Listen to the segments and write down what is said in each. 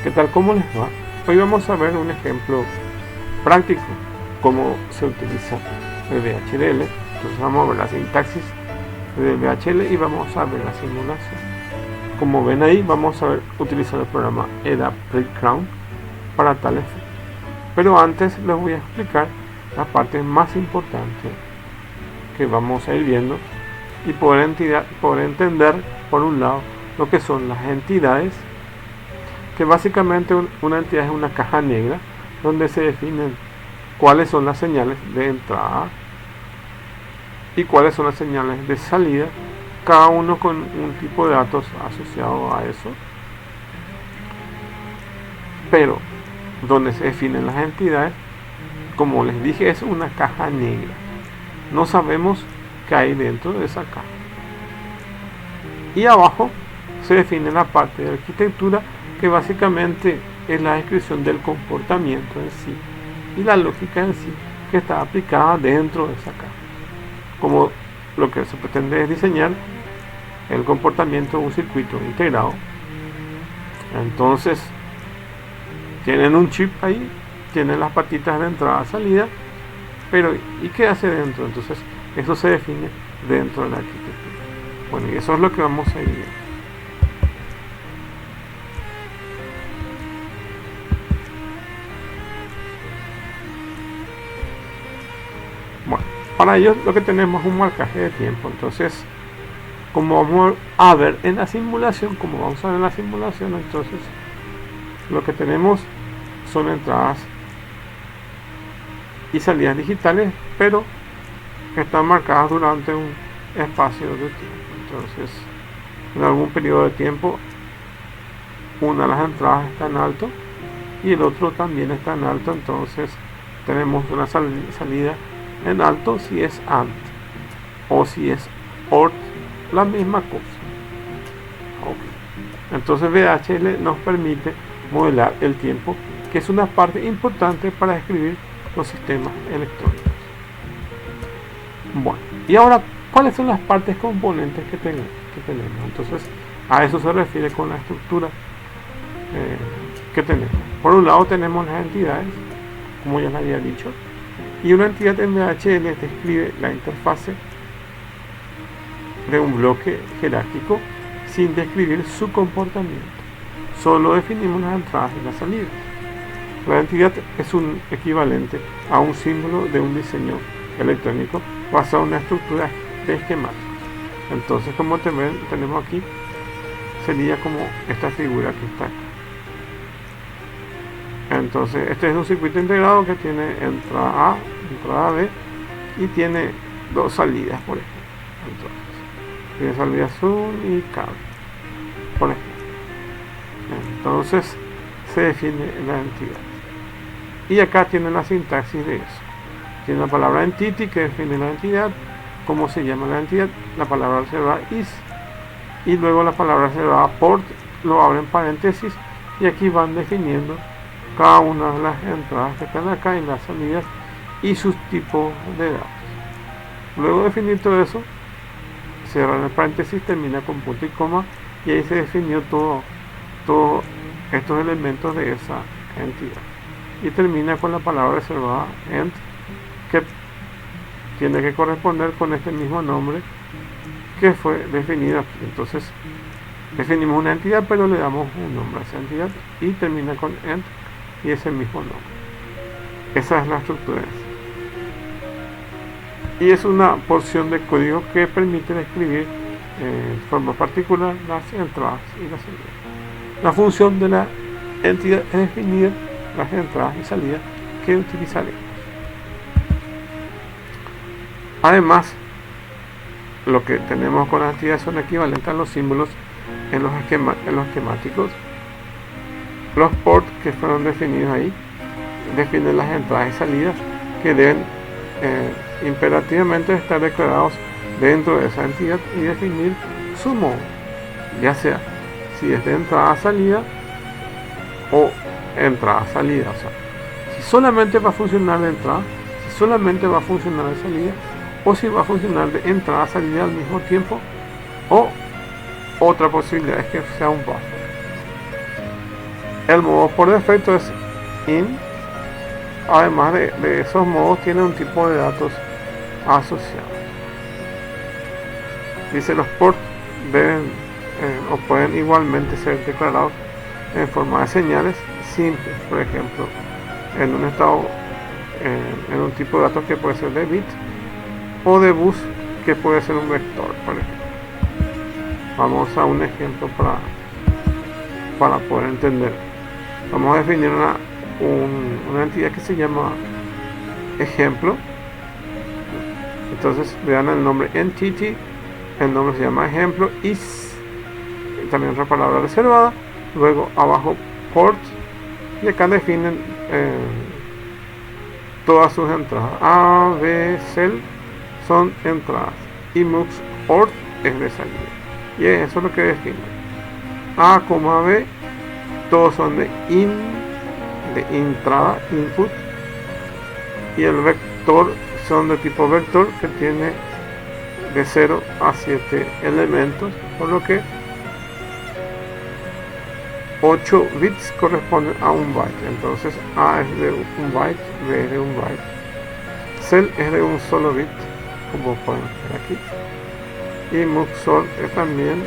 ¿Qué tal? ¿Cómo les va? Hoy vamos a ver un ejemplo práctico, cómo se utiliza el VHDL. Entonces vamos a ver la sintaxis del VHDL y vamos a ver la simulación. Como ven ahí, vamos a ver utilizar el programa EDA Breakground para tal efecto. Pero antes les voy a explicar la parte más importante que vamos a ir viendo y poder entender, por un lado, lo que son las entidades, que básicamente una entidad es una caja negra donde se definen cuáles son las señales de entrada y cuáles son las señales de salida, cada uno con un tipo de datos asociado a eso, pero donde se definen las entidades, como les dije, es una caja negra. No sabemos qué hay dentro de esa caja. Y abajo se define la parte de arquitectura, que básicamente es la descripción del comportamiento en sí y la lógica en sí que está aplicada dentro de esa caja. Como lo que se pretende es diseñar el comportamiento de un circuito integrado. Entonces tienen un chip ahí, tienen las patitas de entrada y salida, pero ¿y qué hace dentro? Entonces eso se define dentro de la arquitectura. Bueno, y eso es lo que vamos a ir viendo. Bueno, para ello lo que tenemos es un marcaje de tiempo. Entonces, como vamos a ver en la simulación, entonces lo que tenemos son entradas y salidas digitales, pero que están marcadas durante un espacio de tiempo. Entonces, en algún periodo de tiempo, una de las entradas está en alto y el otro también está en alto. Entonces tenemos una salida en alto si es AND, o si es OR, la misma cosa. Okay. Entonces VHDL nos permite modelar el tiempo, que es una parte importante para describir los sistemas electrónicos. Bueno, y ahora, ¿cuáles son las partes componentes que tenemos? Entonces, a eso se refiere con la estructura que tenemos. Por un lado tenemos las entidades, como ya les había dicho, y una entidad en VHDL describe la interfase de un bloque jerárquico sin describir su comportamiento. Solo definimos las entradas y las salidas. La entidad es un equivalente a un símbolo de un diseño electrónico basado en una estructura de esquemáticos. Entonces, como tenemos aquí, sería como esta figura que está acá. Entonces, este es un circuito integrado que tiene entrada A, entrada B y tiene dos salidas, por ejemplo. Entonces, tiene salida azul y cable, por ejemplo. Entonces, se define la entidad. Y acá tiene la sintaxis de eso. Tiene la palabra entity que define la entidad, cómo se llama la entidad, la palabra reservada is, y luego la palabra reservada port, lo abren paréntesis, y aquí van definiendo cada una de las entradas que están acá y las salidas y sus tipos de datos. Luego de definir todo eso, cierran el paréntesis, termina con punto y coma, y ahí se definió todos estos elementos de esa entidad. Y termina con la palabra reservada end, que tiene que corresponder con este mismo nombre que fue definido aquí. Entonces definimos una entidad, pero le damos un nombre a esa entidad y termina con end y ese mismo nombre. Esa es la estructura. Y es una porción de código que permite describir de forma particular las entradas y las salidas. La función de la entidad es definir las entradas y salidas que utilizaremos. Además, lo que tenemos con las entidades son equivalentes a los símbolos en los esquemáticos. Los ports que fueron definidos ahí definen las entradas y salidas que deben imperativamente estar declarados dentro de esa entidad y definir su modo, ya sea si es de entrada-salida o entrada-salida. O sea, si solamente va a funcionar de entrada, si solamente va a funcionar de salida, o si va a funcionar de entrada-salida al mismo tiempo, o otra posibilidad es que sea un buffer. El modo por defecto es IN. Además de esos modos, tiene un tipo de datos asociados. Dice, los ports deben o pueden igualmente ser declarados en forma de señales simples, por ejemplo, en un estado, en un tipo de datos que puede ser de bit, o de bus, que puede ser un vector, por ejemplo. Vamos a un ejemplo para poder entender. Vamos a definir una entidad que se llama ejemplo. Entonces vean el nombre entity, el nombre se llama ejemplo, is, también otra palabra reservada, luego abajo port, y acá definen todas sus entradas. A, B, cell son entradas y mux port es de salida, y eso es lo que define. A, B, todos son de entrada, input, y el vector son de tipo vector, que tiene de 0 a 7 elementos, por lo que 8 bits corresponden a un byte. Entonces A es de un byte, B es de un byte, cell es de un solo bit, como pueden ver aquí, y muxor también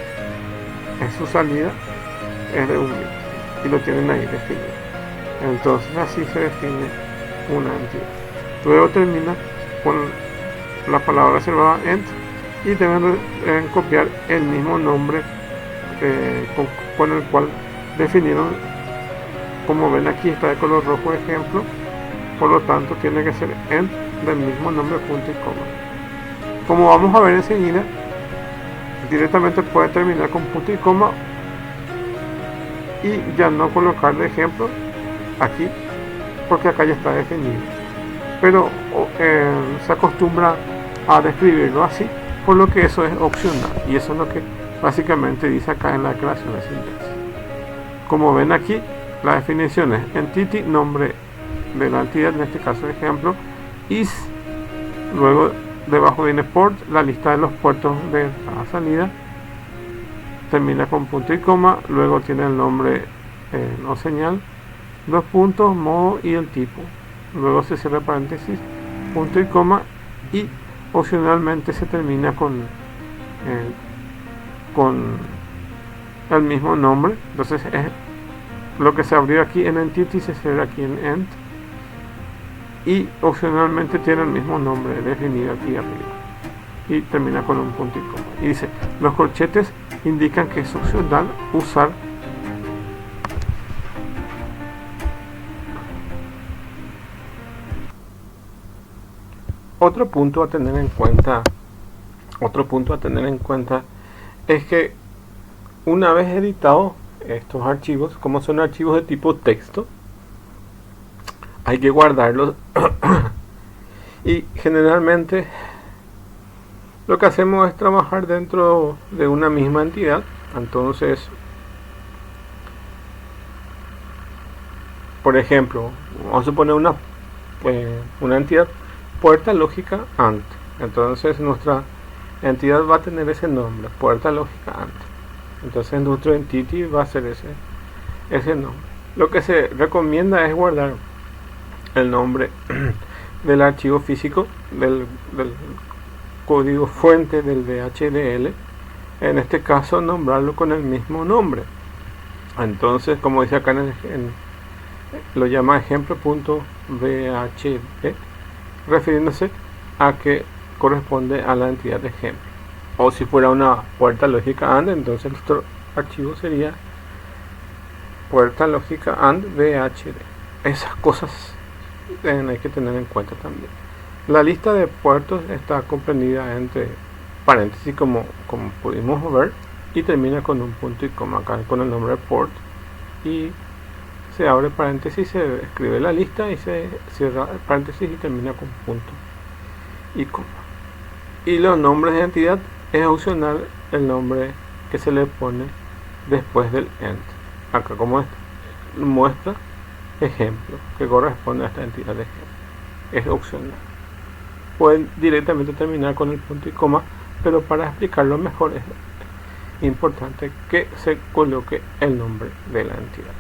es su salida, es de un bit, y lo tienen ahí definido. Entonces así se define una entidad. Luego termina con la palabra reservada ent, y deben copiar el mismo nombre con el cual definieron. Como ven aquí está de color rojo ejemplo, por lo tanto tiene que ser ent del mismo nombre, punto y coma. Como vamos a ver enseguida, directamente puede terminar con punto y coma y ya no colocar de ejemplo aquí, porque acá ya está definido, pero se acostumbra a describirlo así, por lo que eso es opcional, y eso es lo que básicamente dice acá en la declaración de sintaxis. Como ven aquí, la definición es entity, nombre de la entidad, en este caso ejemplo, is, luego debajo viene port, la lista de los puertos de entrada salida, termina con punto y coma, luego tiene el nombre o señal, dos puntos, modo y el tipo, luego se cierra paréntesis, punto y coma, y opcionalmente se termina con el mismo nombre. Entonces es lo que se abrió aquí en entity, se cierra aquí en ent, y opcionalmente tiene el mismo nombre definido aquí arriba, y termina con un punto y coma. Y dice, los corchetes indican que es opcional usar otro punto a tener en cuenta es que una vez editados estos archivos, como son archivos de tipo texto, hay que guardarlos y generalmente lo que hacemos es trabajar dentro de una misma entidad. Entonces, por ejemplo, vamos a suponer una entidad puerta lógica AND. Entonces nuestra entidad va a tener ese nombre, puerta lógica AND. Entonces nuestro entity va a ser ese nombre. Lo que se recomienda es guardar el nombre del archivo físico, del código fuente del DHDL, en este caso nombrarlo con el mismo nombre. Entonces, como dice acá lo llama ejemplo.bhd, refiriéndose a que corresponde a la entidad de ejemplo. O si fuera una puerta lógica AND, entonces nuestro archivo sería puerta lógica AND BHD. Esas cosas hay que tener en cuenta también. La lista de puertos está comprendida entre paréntesis, como pudimos ver, y termina con un punto y coma acá con el nombre de port, y se abre paréntesis, se escribe la lista y se cierra paréntesis y termina con punto y coma. Y los nombres de entidad es opcional el nombre que se le pone después del ent. Acá como muestra ejemplo, que corresponde a esta entidad de ejemplo, es opcional. Pueden directamente terminar con el punto y coma, pero para explicarlo mejor es importante que se coloque el nombre de la entidad.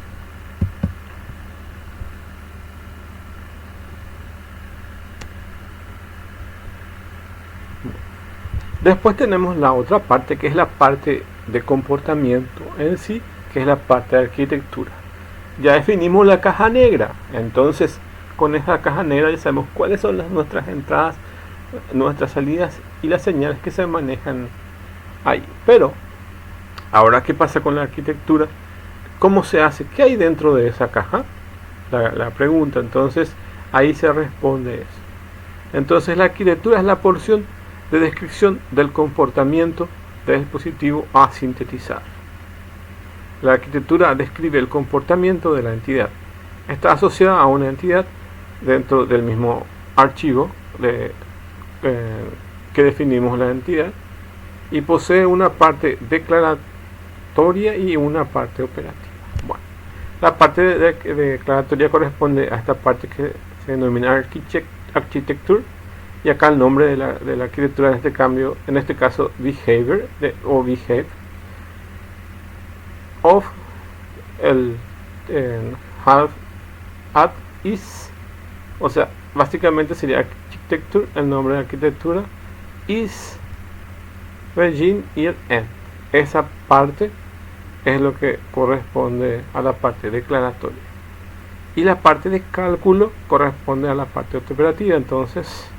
Después tenemos la otra parte, que es la parte de comportamiento en sí, que es la parte de arquitectura. Ya definimos la caja negra, entonces con esa caja negra ya sabemos cuáles son nuestras entradas, nuestras salidas y las señales que se manejan ahí. Pero ahora, ¿qué pasa con la arquitectura? ¿Cómo se hace? ¿Qué hay dentro de esa caja? La pregunta. Entonces ahí se responde eso. Entonces la arquitectura es la porción de descripción del comportamiento del dispositivo a sintetizar. La arquitectura describe el comportamiento de la entidad. Está asociada a una entidad dentro del mismo archivo que definimos la entidad, y posee una parte declaratoria y una parte operativa. Bueno, la parte declaratoria corresponde a esta parte que se denomina architecture, y acá el nombre de la arquitectura en este caso behavior o behave of el have at is, o sea, básicamente sería architecture, el nombre de arquitectura, is, regime y el end. Esa parte es lo que corresponde a la parte declaratoria, y la parte de cálculo corresponde a la parte operativa. Entonces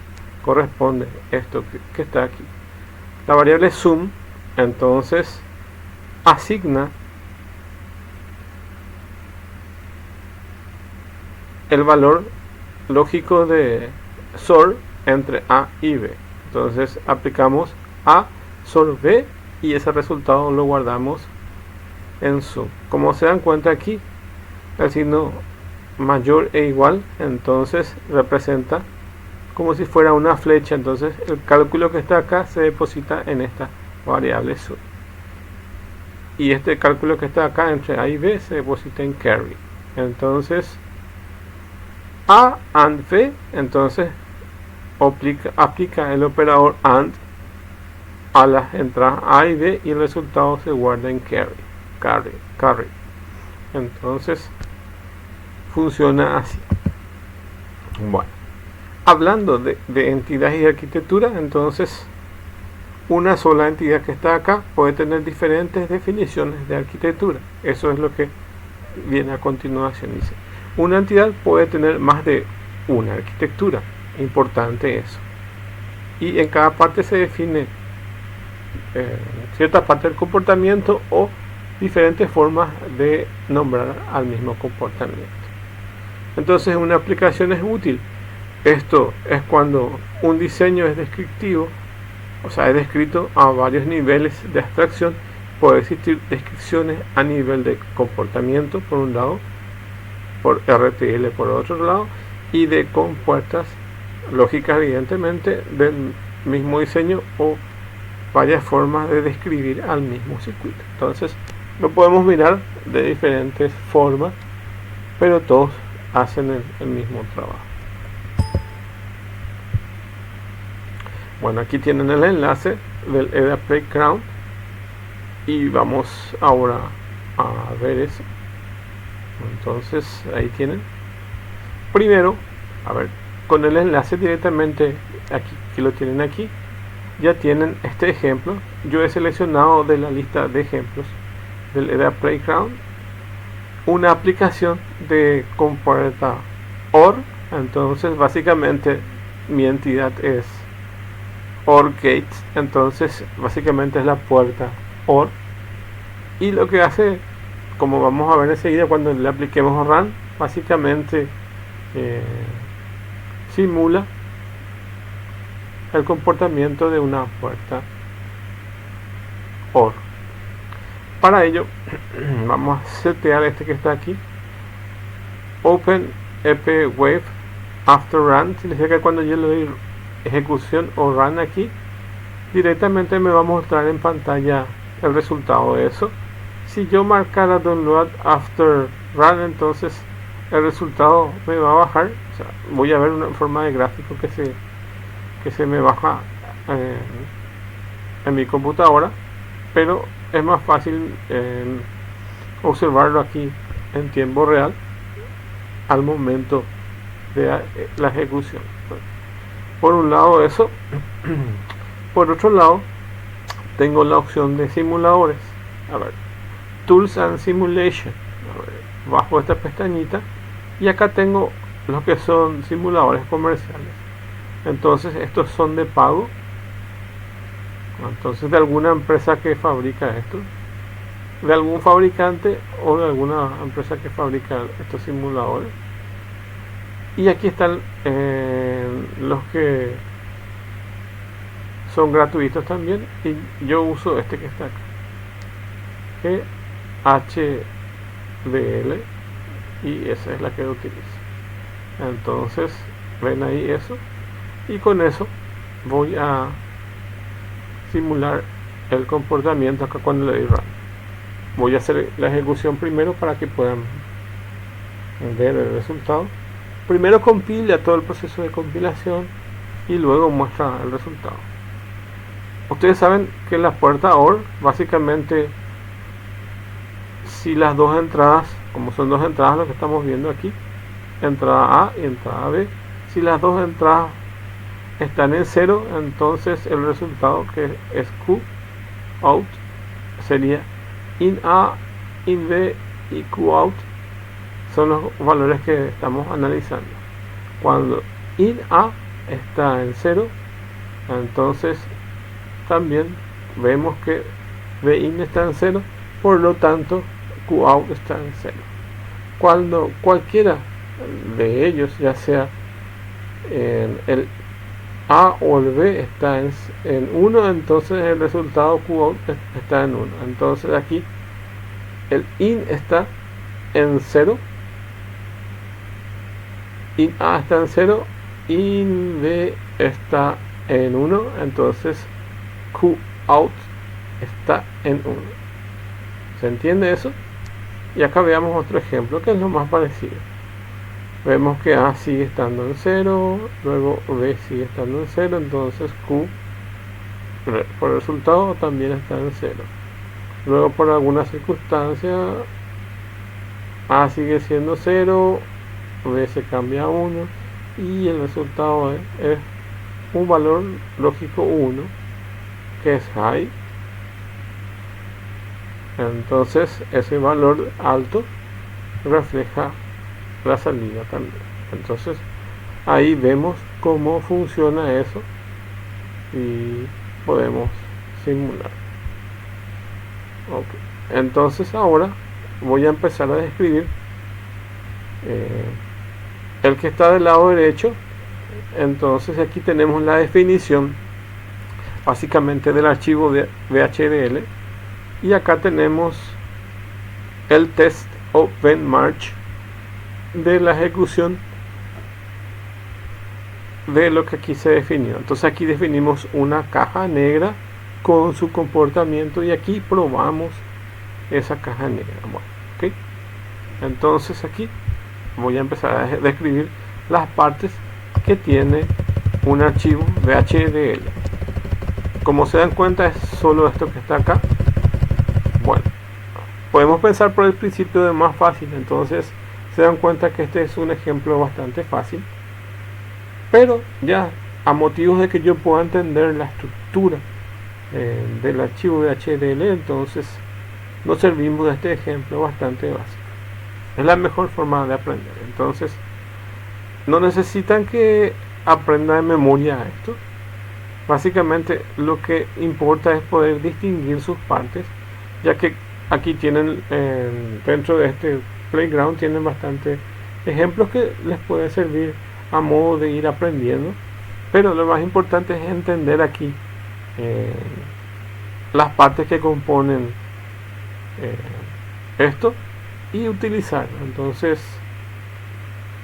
corresponde esto que está aquí, la variable sum. Entonces asigna el valor lógico de SOR entre A y B. Entonces aplicamos A SOR B y ese resultado lo guardamos en sum. Como se dan cuenta aquí, el signo mayor e igual entonces representa como si fuera una flecha. Entonces el cálculo que está acá se deposita en esta variable sum, y este cálculo que está acá entre A y B se deposita en carry. Entonces A and B, entonces aplica el operador AND a las entradas A y B y el resultado se guarda en carry. Entonces funciona así. Bueno, hablando de entidades y arquitectura, entonces una sola entidad que está acá puede tener diferentes definiciones de arquitectura. Eso es lo que viene a continuación. Dice, una entidad puede tener más de una arquitectura. Importante eso. Y en cada parte se define cierta parte del comportamiento o diferentes formas de nombrar al mismo comportamiento. Entonces una aplicación es útil. Esto es cuando un diseño es descriptivo, o sea, es descrito a varios niveles de abstracción. Puede existir descripciones a nivel de comportamiento por un lado, por RTL por otro lado, y de compuertas lógicas evidentemente del mismo diseño o varias formas de describir al mismo circuito. Entonces lo podemos mirar de diferentes formas, pero todos hacen el mismo trabajo. Bueno, aquí tienen el enlace del EDA Playground y vamos ahora a ver eso. Entonces ahí tienen. Primero, a ver, con el enlace directamente aquí, que lo tienen aquí, ya tienen este ejemplo. Yo he seleccionado de la lista de ejemplos del EDA Playground una aplicación de compuerta OR. Entonces básicamente mi entidad es OR Gates, entonces básicamente es la puerta OR, y lo que hace, como vamos a ver enseguida cuando le apliquemos run, básicamente simula el comportamiento de una puerta OR. Para ello vamos a setear este que está aquí, Open EP Wave After Run. Significa que cuando yo le doy ejecución o run aquí, directamente me va a mostrar en pantalla el resultado de eso. Si yo marcara Download After Run, entonces el resultado me va a bajar. O sea, voy a ver una forma de gráfico que se me baja en mi computadora, pero es más fácil observarlo aquí en tiempo real al momento de la ejecución. Por un lado eso, por otro lado, tengo la opción de simuladores. A ver, Tools and Simulation. A ver, bajo esta pestañita, y acá tengo los que son simuladores comerciales. Entonces estos son de pago. Entonces de alguna empresa que fabrica esto, de algún fabricante o de alguna empresa que fabrica estos simuladores. Y aquí están los que son gratuitos también, y yo uso este que está acá, que HDL, y esa es la que utilizo. Entonces ven ahí eso, y con eso voy a simular el comportamiento acá cuando le doy run. Voy a hacer la ejecución primero para que puedan ver el resultado. Primero compila todo el proceso de compilación y luego muestra el resultado. Ustedes saben que la puerta OR, básicamente, si las dos entradas, como son dos entradas lo que estamos viendo aquí, entrada A y entrada B, si las dos entradas están en 0, entonces el resultado, que es Q out, sería in A, in B y Q out. Son los valores que estamos analizando. Cuando in A está en 0, entonces también vemos que B in está en 0, por lo tanto Q out está en 0. Cuando cualquiera de ellos, ya sea el A o el B, está en 1, entonces el resultado Q out está en 1. Entonces aquí el in está en 0, in A está en 0, in B está en 1, entonces Q out está en 1. ¿Se entiende eso? Y acá veamos otro ejemplo que es lo más parecido. Vemos que A sigue estando en 0, luego B sigue estando en 0, entonces Q por resultado también está en 0. Luego por alguna circunstancia A sigue siendo 0, B se cambia a 1 y el resultado es un valor lógico 1, que es high. Entonces ese valor alto refleja la salida también. Entonces ahí vemos cómo funciona eso y podemos simular. Entonces ahora voy a empezar a describir el que está del lado derecho. Entonces aquí tenemos la definición básicamente del archivo de VHDL, y acá tenemos el test o benchmark de la ejecución de lo que aquí se definió. Entonces aquí definimos una caja negra con su comportamiento y aquí probamos esa caja negra. Bueno, ¿okay? Entonces aquí voy a empezar a describir las partes que tiene un archivo VHDL. Como se dan cuenta, es solo esto que está acá. Bueno, podemos pensar por el principio de más fácil, entonces se dan cuenta que este es un ejemplo bastante fácil, pero ya a motivos de que yo pueda entender la estructura del archivo VHDL, entonces nos servimos de este ejemplo bastante básico. Es la mejor forma de aprender. Entonces no necesitan que aprenda de memoria esto. Básicamente lo que importa es poder distinguir sus partes, ya que aquí tienen dentro de este playground tienen bastantes ejemplos que les pueden servir a modo de ir aprendiendo, pero lo más importante es entender aquí las partes que componen esto y utilizarlo. Entonces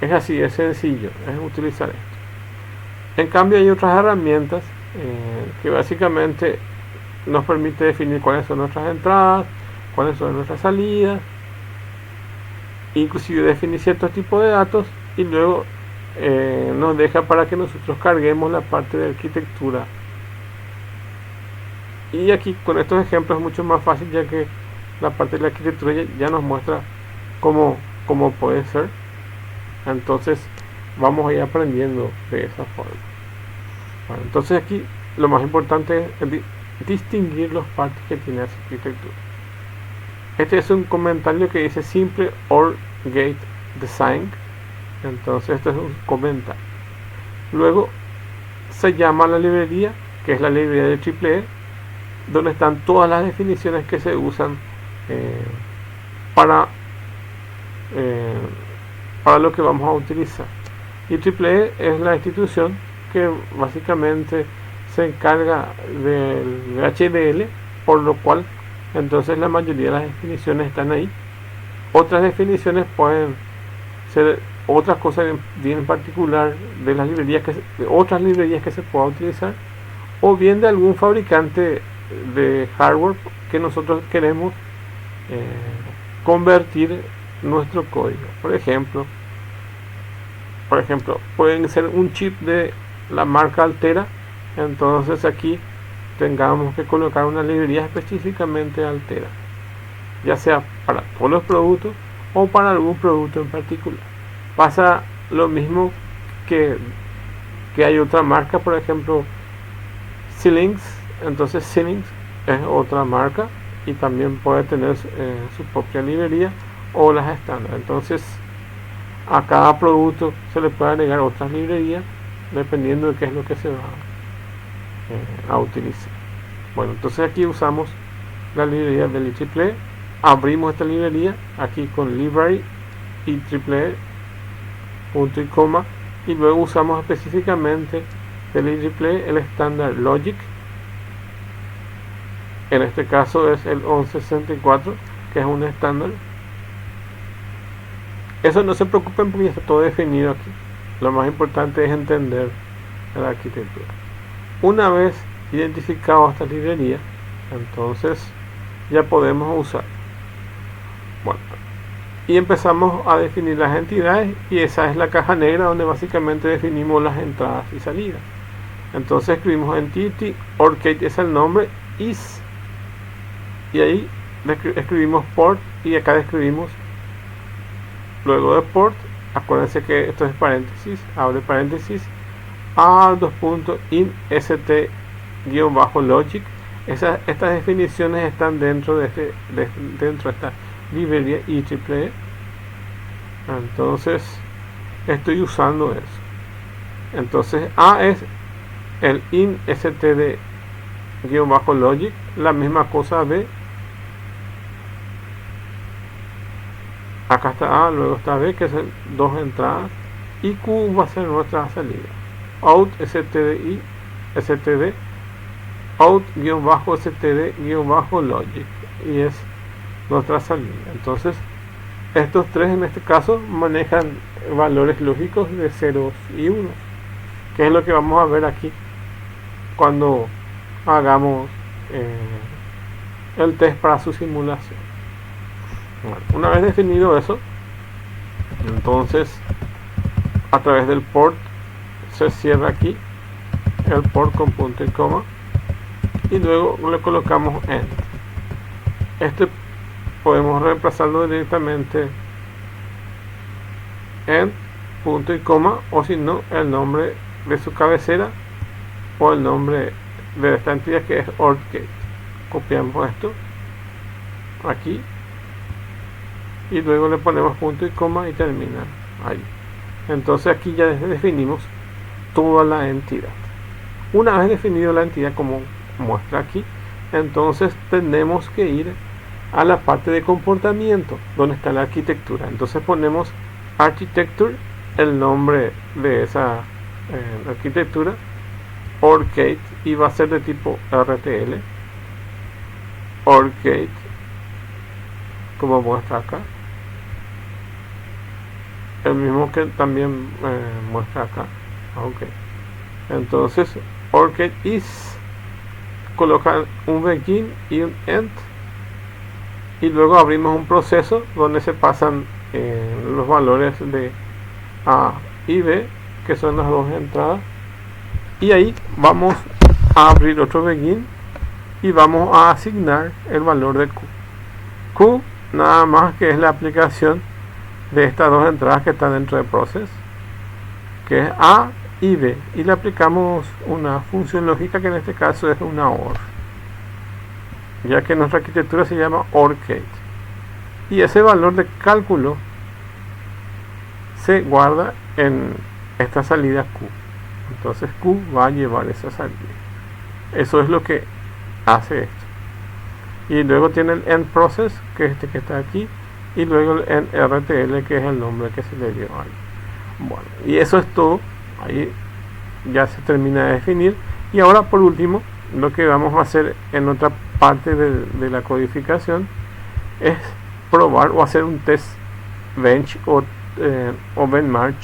es así, es sencillo, es utilizar esto. En cambio hay otras herramientas que básicamente nos permite definir cuáles son nuestras entradas, cuáles son nuestras salidas, inclusive definir ciertos tipos de datos, y luego nos deja para que nosotros carguemos la parte de arquitectura. Y aquí con estos ejemplos es mucho más fácil, ya que la parte de la arquitectura ya nos muestra cómo puede ser. Entonces vamos a ir aprendiendo de esa forma. Bueno, entonces aquí lo más importante es distinguir los partes que tiene esa arquitectura. Este es un comentario que dice simple OR gate design. Entonces esto es un comentario. Luego se llama la librería, que es la librería de EEE, donde están todas las definiciones que se usan para lo que vamos a utilizar. Y EEE es la institución que básicamente se encarga del HDL, por lo cual entonces la mayoría de las definiciones están ahí. Otras definiciones pueden ser otras cosas bien en particular de las librerías de otras librerías que se pueda utilizar, o bien de algún fabricante de hardware que nosotros queremos convertir nuestro código. Por ejemplo, pueden ser un chip de la marca Altera, entonces aquí tengamos que colocar una librería específicamente Altera, ya sea para todos los productos o para algún producto en particular. Pasa lo mismo que hay otra marca, por ejemplo Xilinx, entonces Xilinx es otra marca y también puede tener su propia librería o las estándar. Entonces a cada producto se le puede agregar otras librerías dependiendo de qué es lo que se va a utilizar. Bueno, entonces aquí usamos la librería del IEEE, abrimos esta librería aquí con library y IEEE punto y coma, y luego usamos específicamente del IEEE el estándar Logic. En este caso es el 1164, que es un estándar. Eso no se preocupen porque ya está todo definido aquí. Lo más importante es entender la arquitectura. Una vez identificado esta librería, entonces ya podemos usar. Bueno, y empezamos a definir las entidades, y esa es la caja negra donde básicamente definimos las entradas y salidas. Entonces escribimos entity, OR-gate es el nombre, is, y ahí escribimos port, y acá describimos luego de port. Acuérdense que esto es paréntesis, abre paréntesis, a in st-logic. Estas definiciones están dentro de esta librería IEEE. Entonces estoy usando eso. Entonces A es el in std-logic, la misma cosa B. Acá está A, luego está B, que son dos entradas, y Q va a ser nuestra salida. Out std out-std-logic, y es nuestra salida. Entonces estos tres en este caso manejan valores lógicos de ceros y unos, que es lo que vamos a ver aquí cuando hagamos el test para su simulación. Bueno, una vez definido eso, entonces a través del port se cierra aquí el port con punto y coma, y luego le colocamos end. Este podemos reemplazarlo directamente en punto y coma, o si no el nombre de su cabecera o el nombre de esta entidad, que es OR-gate. Copiamos esto aquí y luego le ponemos punto y coma y termina ahí. Entonces aquí ya definimos toda la entidad. Una vez definido la entidad como muestra aquí, entonces tenemos que ir a la parte de comportamiento donde está la arquitectura. Entonces ponemos architecture, el nombre de esa arquitectura, OR-gate, y va a ser de tipo RTL, OR-gate, como muestra acá, el mismo que también muestra acá. Ok, entonces OR-gate is, colocan un begin y un end, y luego abrimos un proceso donde se pasan los valores de A y B, que son las dos entradas, y ahí vamos a abrir otro begin y vamos a asignar el valor de Q. Q nada más que es la aplicación de estas dos entradas que están dentro de process, que es A y B, y le aplicamos una función lógica que en este caso es una OR, ya que nuestra arquitectura se llama OR-Gate, y ese valor de cálculo se guarda en esta salida Q. Entonces Q va a llevar esa salida. Eso es lo que hace esto. Y luego tiene el end process, que es este que está aquí, y luego el end RTL, que es el nombre que se le dio ahí. Bueno, y eso es todo. Ahí ya se termina de definir. Y ahora, por último, lo que vamos a hacer en otra parte de la codificación es probar o hacer un test bench o benchmark,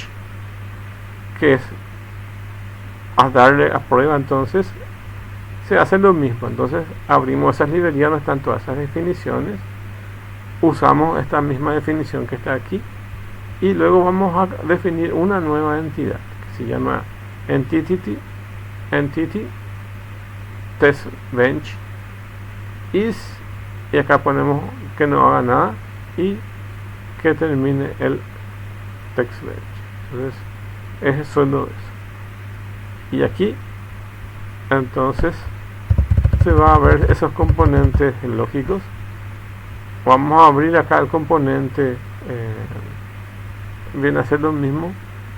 que es a darle a prueba. Entonces se hace lo mismo. Entonces abrimos esas librerías donde están todas esas definiciones, usamos esta misma definición que está aquí, y luego vamos a definir una nueva entidad que se llama entity test bench is, y acá ponemos que no haga nada y que termine el text bench. Entonces es solo eso, y aquí entonces se va a ver esos componentes lógicos. Vamos a abrir acá el componente, viene a ser lo mismo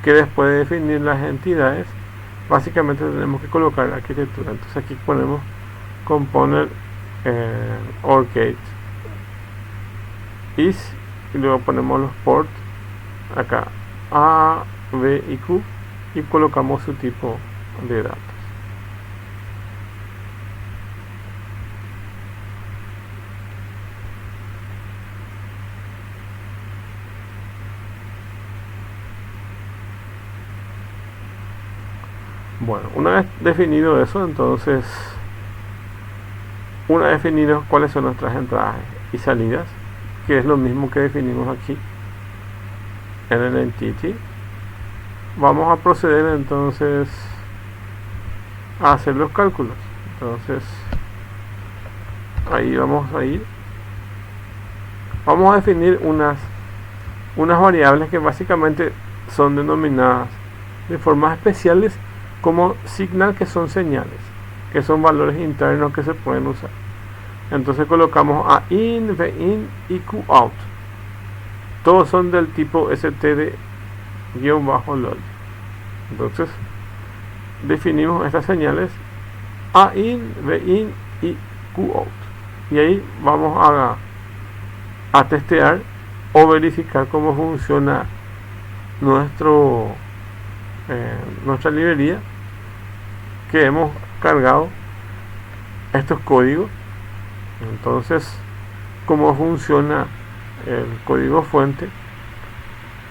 que después de definir las entidades. Básicamente tenemos que colocar la arquitectura. Entonces aquí ponemos component OR-Gate is, y luego ponemos los ports acá A, B y Q, y colocamos su tipo de datos. Bueno, una vez definido eso, entonces una vez definido cuáles son nuestras entradas y salidas, que es lo mismo que definimos aquí en el entity, vamos a proceder entonces a hacer los cálculos. Entonces ahí vamos a ir, vamos a definir unas variables que básicamente son denominadas de formas especiales como signal, que son señales, que son valores internos que se pueden usar. Entonces colocamos a in, v in y q out. Todos son del tipo std-log. Entonces definimos estas señales a in, v in y q out, y ahí vamos a testear o verificar cómo funciona nuestra librería, que hemos cargado estos códigos. Entonces, cómo funciona el código fuente.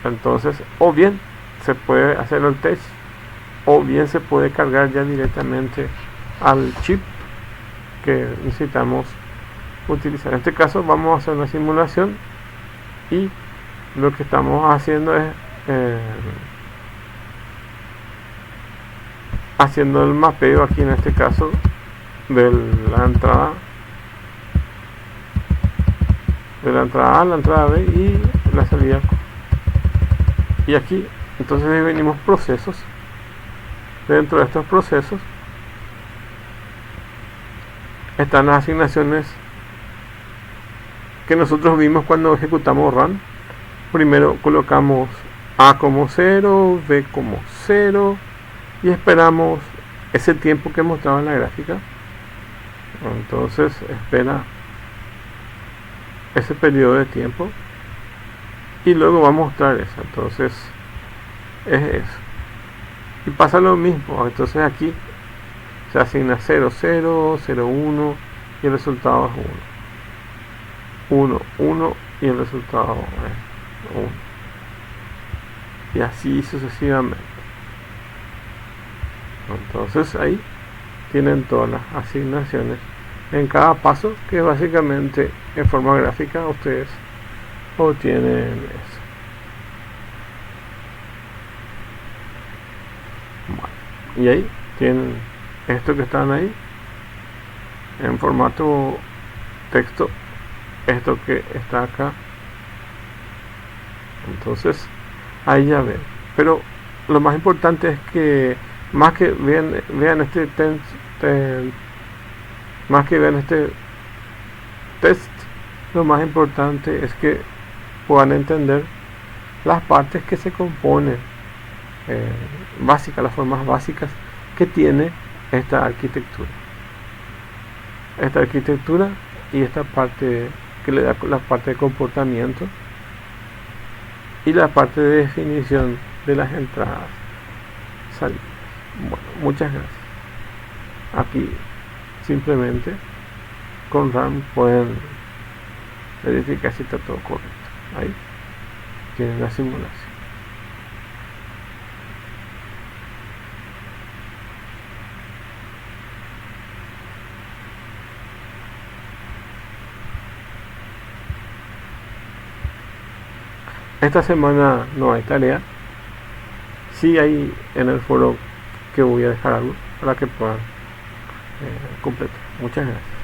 Entonces, o bien se puede hacer el test, o bien se puede cargar ya directamente al chip que necesitamos utilizar. En este caso vamos a hacer una simulación, y lo que estamos haciendo es haciendo el mapeo aquí, en este caso de la entrada A, la entrada B y la salida Q. Y aquí entonces venimos procesos. Dentro de estos procesos están las asignaciones que nosotros vimos cuando ejecutamos run. Primero colocamos A como 0, B como 0, y esperamos ese tiempo que mostraba en la gráfica. Entonces espera ese periodo de tiempo y luego va a mostrar eso. Entonces es eso, y pasa lo mismo. Entonces aquí se asigna 0, 0, 0, 1 y el resultado es 1, 1, 1 y el resultado es 1, y así sucesivamente. Entonces ahí tienen todas las asignaciones en cada paso, que básicamente en forma gráfica ustedes obtienen eso. Bueno, y ahí tienen esto que están ahí en formato texto, esto que está acá. Entonces ahí ya ven, pero lo más importante es que más que vean este más que vean este test, lo más importante es que puedan entender las partes que se componen, básicas, las formas básicas que tiene esta arquitectura. Esta arquitectura y esta parte que le da la parte de comportamiento y la parte de definición de las entradas, salidas. Bueno, muchas gracias. Aquí simplemente con RAM pueden verificar si está todo correcto. Ahí tienen la simulación. Esta semana no hay tarea. Sí hay en el foro que voy a dejar algo para que puedan completar. Muchas gracias.